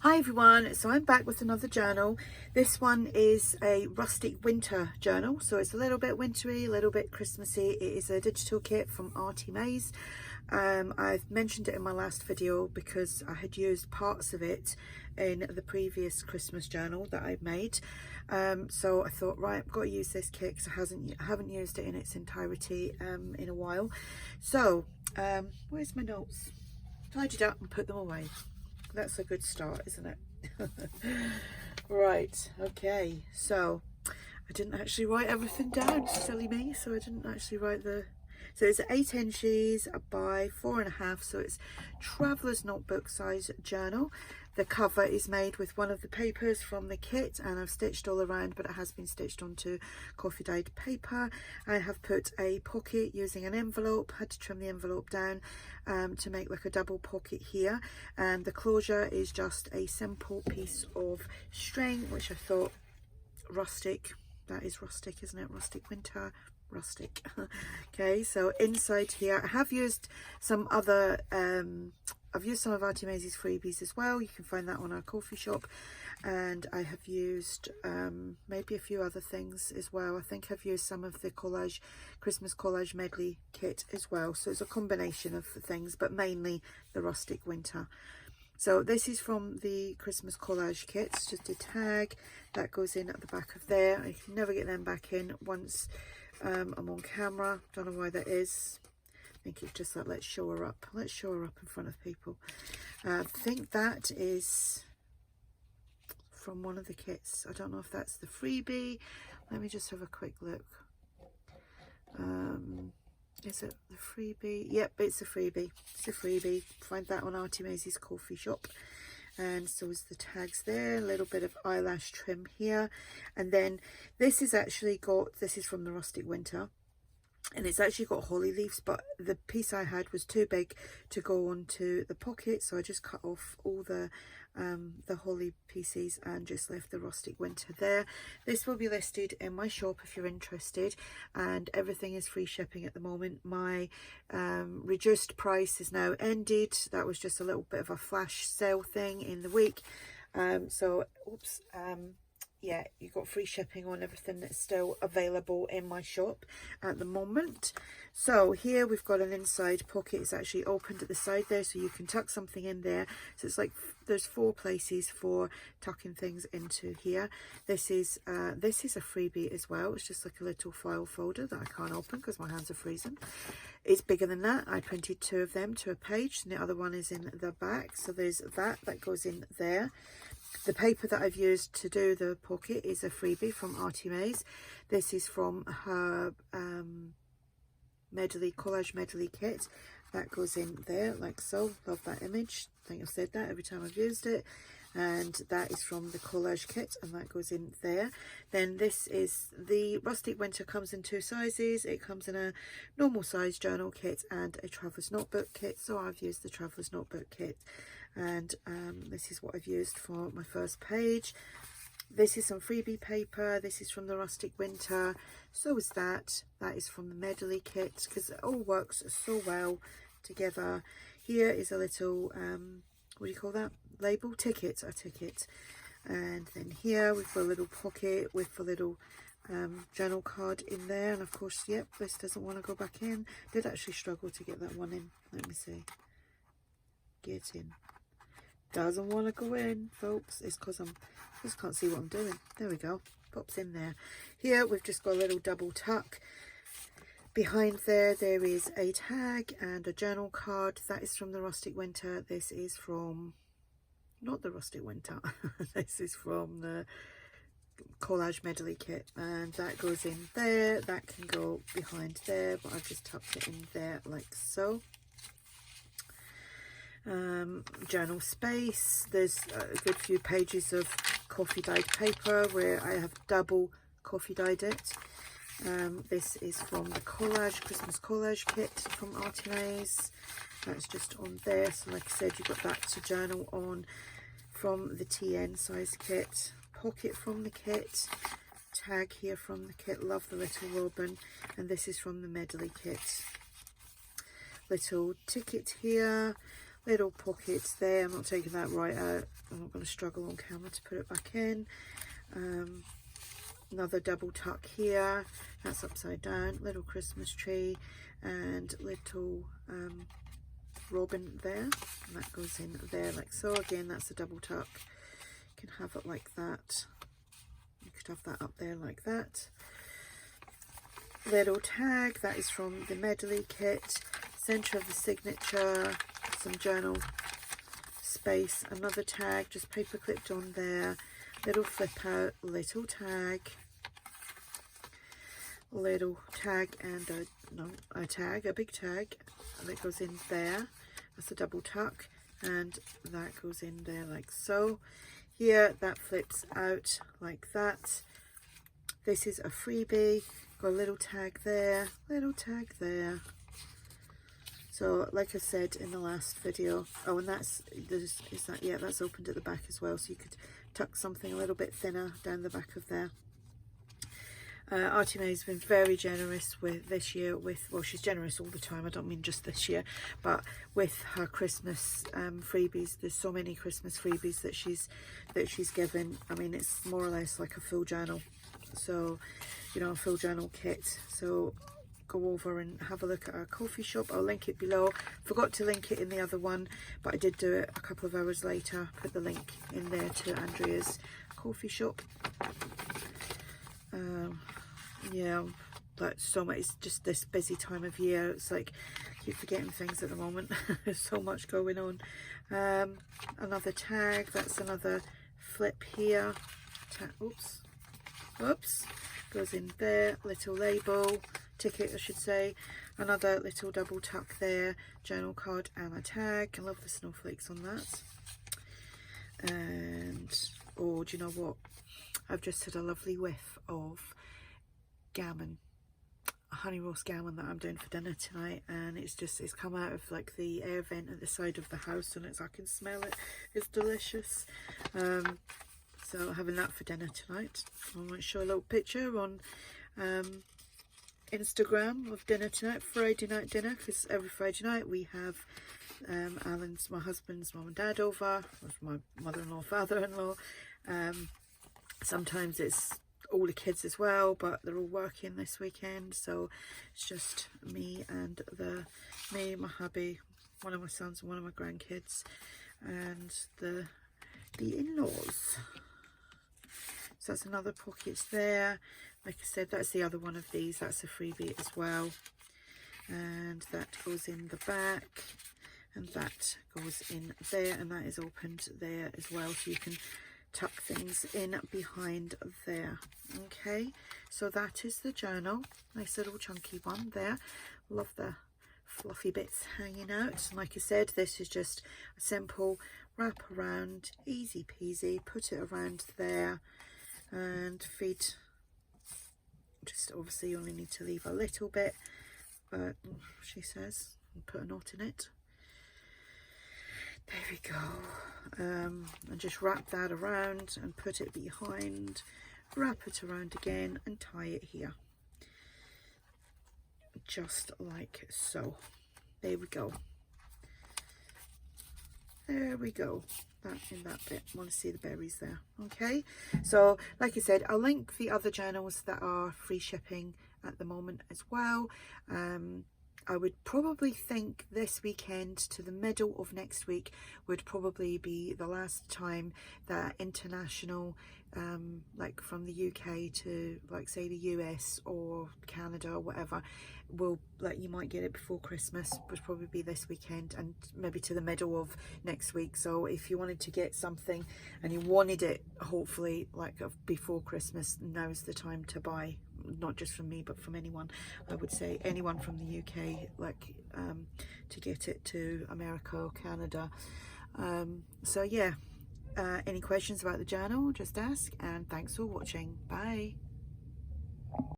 Hi everyone, so I'm back with another journal. This one is a rustic winter journal, so it's a little bit wintry, a little bit Christmassy. It is a digital kit from ARTYmaze. I've mentioned it in my last video because I had used parts of it in the previous Christmas journal that I made. So I thought, right, I've got to use this kit because I haven't used it in its entirety in a while. So where's my notes? Tidied up and put them away. That's a good start, isn't it? Right, okay, so I didn't actually write everything down, silly me. So I didn't actually write so it's 8 inches by 4.5, so it's traveler's notebook size journal. The cover is made with one of the papers from the kit, and I've stitched all around, but it has been stitched onto coffee dyed paper. I have put a pocket using an envelope, had to trim the envelope down to make like a double pocket here, and the closure is just a simple piece of string, which I thought rustic, that is rustic, isn't it? Rustic winter, rustic. Okay, so inside here I have used some other I've used some of ARTYmaze's freebies as well. You can find that on our coffee shop, and I have used maybe a few other things as well. I think I've used some of the Christmas collage medley kit as well, so it's a combination of things, but mainly the rustic winter. So this is from the Christmas collage kit. It's just a tag that goes in at the back of there. I can never get them back in once I'm on camera. Don't know why that is. I think it's just like, let's show her up. Let's show her up in front of people. I think that is from one of the kits. I don't know if that's the freebie. Let me just have a quick look. Is it the freebie? Yep, it's a freebie. It's a freebie. Find that on ARTYmaze's coffee shop. And so is the tags there. A little bit of eyelash trim here. And then this is from the Rustic Winter. And it's actually got holly leaves, but the piece I had was too big to go onto the pocket, so I just cut off all the holly pieces and just left the Rustic Winter there. This will be listed in my shop if you're interested, and everything is free shipping at the moment. My reduced price is now ended. That was just a little bit of a flash sale thing in the week. Yeah, you got free shipping on everything that's still available in my shop at the moment. So here we've got an inside pocket. It's actually opened at the side there, so you can tuck something in there. So it's like there's 4 places for tucking things into here. This is a freebie as well. It's just like a little file folder that I can't open because my hands are freezing. It's bigger than that. I printed 2 of them to a page, and the other one is in the back. So there's that goes in there. The paper that I've used to do the pocket is a freebie from ARTYmaze. This is from her collage medley kit. That goes in there like so. Love that image. I think I've said that every time I've used it. And that is from the collage kit, and that goes in there. Then this is the Rustic Winter, comes in 2 sizes. It comes in a normal size journal kit and a traveler's notebook kit, so I've used the traveler's notebook kit, and this is what I've used for my first page. This is some freebie paper. This is from the Rustic Winter. So is that is from the medley kit, because it all works so well together. Here is a little what do you call that, label, ticket, a ticket. And then here we've got a little pocket with a little journal card in there, and of course, yep, this doesn't want to go back in. Did actually struggle to get that one in. Let me see. Get in. Doesn't want to go in, folks. It's because I just can't see what I'm doing. There we go. Pops in there. Here we've just got a little double tuck. Behind there is a tag and a journal card. That is from the Rustic Winter. This is from, not the Rustic Winter. This is from the collage medley kit, and that goes in there. That can go behind there, but I've just tucked it in there like so. Journal space. There's a good few pages of coffee dyed paper where I have double coffee dyed it. This is from the Christmas collage kit from ARTYmaze. That's just on there. So like I said, you've got that to journal on from the TN size kit. Pocket from the kit. Tag here from the kit. Love the little robin. And this is from the medley kit. Little ticket here. little pockets there. I'm not taking that right out. I'm not going to struggle on camera to put it back in. Another double tuck here, that's upside down, little Christmas tree and little robin there, and that goes in there like so. Again, that's a double tuck. You can have it like that. You could have that up there like that. Little tag, that is from the medley kit. Centre of the signature, some journal space, another tag just paper clipped on there. Little flip out, little tag, little tag, and a big tag that goes in there. That's a double tuck, and that goes in there like so. Here that flips out like that. This is a freebie. Got a little tag there, little tag there. So like I said in the last video, oh, and that's opened at the back as well, so you could tuck something a little bit thinner down the back of there. ARTYmaze has been very generous with this year with, well, she's generous all the time, I don't mean just this year, but with her Christmas freebies. There's so many Christmas freebies that she's given. I mean, it's more or less like a full journal, so you know, a full journal kit. So go over and have a look at our coffee shop. I'll link it below. Forgot to link it in the other one, but I did do it a couple of hours later. Put the link in there to Andrea's coffee shop. Yeah, but so much. It's just this busy time of year. It's like I keep forgetting things at the moment. There's so much going on. Another tag. That's another flip here. Oops. Goes in there. Little label. Ticket, I should say. Another little double tuck there. Journal card and a tag. I love the snowflakes on that. And oh, do you know what? I've just had a lovely whiff of gammon, a honey roast gammon that I'm doing for dinner tonight, and it's come out of like the air vent at the side of the house, and I can smell it. It's delicious. So having that for dinner tonight. I might show a little picture on Instagram of dinner tonight, Friday night dinner, because every Friday night we have my husband's mum and dad over, with my mother-in-law, father-in-law. Sometimes it's all the kids as well, but they're all working this weekend, so it's just me, my hubby, one of my sons and one of my grandkids, and the in-laws. So that's another pocket there. Like I said, that's the other one of these. That's a freebie as well, and that goes in the back, and that goes in there, and that is opened there as well, so you can tuck things in behind there. Okay, so that is the journal. Nice little chunky one there. Love the fluffy bits hanging out. And like I said, this is just a simple wrap around, easy peasy. Put it around there and feed. Just obviously you only need to leave a little bit, but she says, and put a knot in it. There we go. And just wrap that around and put it behind, wrap it around again and tie it here, just like so. There we go. There we go. That in that bit. Want to see the berries there. Okay, so like I said, I'll link the other journals that are free shipping at the moment as well. I would probably think this weekend to the middle of next week would probably be the last time that international, like from the UK to like say the US or Canada or whatever, will, like, you might get it before Christmas, would probably be this weekend, and maybe to the middle of next week. So if you wanted to get something and you wanted it hopefully like before Christmas, now's the time to buy. Not just from me, but from anyone. I would say anyone from the UK, like to get it to America or Canada. So yeah, any questions about the journal, just ask, and thanks for watching. Bye.